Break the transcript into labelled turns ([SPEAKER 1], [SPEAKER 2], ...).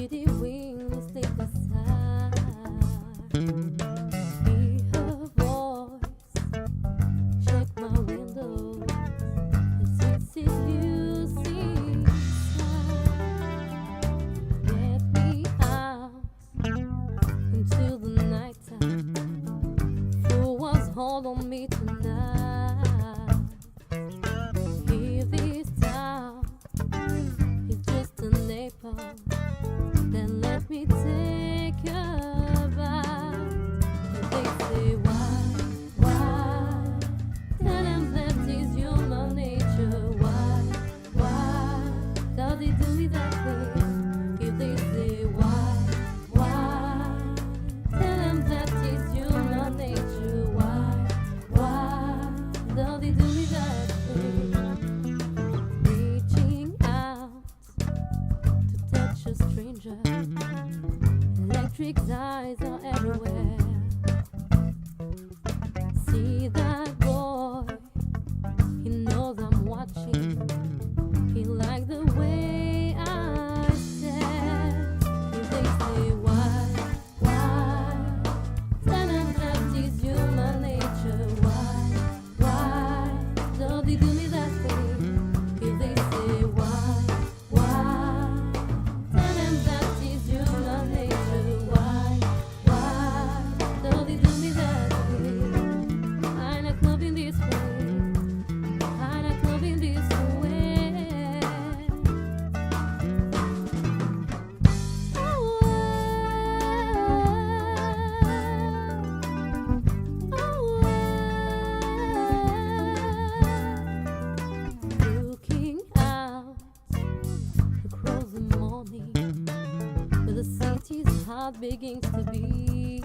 [SPEAKER 1] pretty wings take the side. Hear her voice, check my windows, and since it seducing sound, get me out into the nighttime. Fool was hold on me tonight. If this town is just a neighbor, then let me take a bath. If they say why, tell them that is human nature. Why, does it do me that way? If they say why, tell them that is human nature. Why, does it do me that way? Reaching out to touch a stranger, electric eyes are everywhere. See that boy, he knows I'm watching. He likes the way I stare. If they say why, tell them that is human nature. Why, does he do me that way? If they say why, tell them that is human nature. Why, does he do me that way? I like loving this way. I like loving this way. Looking out across the morning, where the city's heart begins to beat.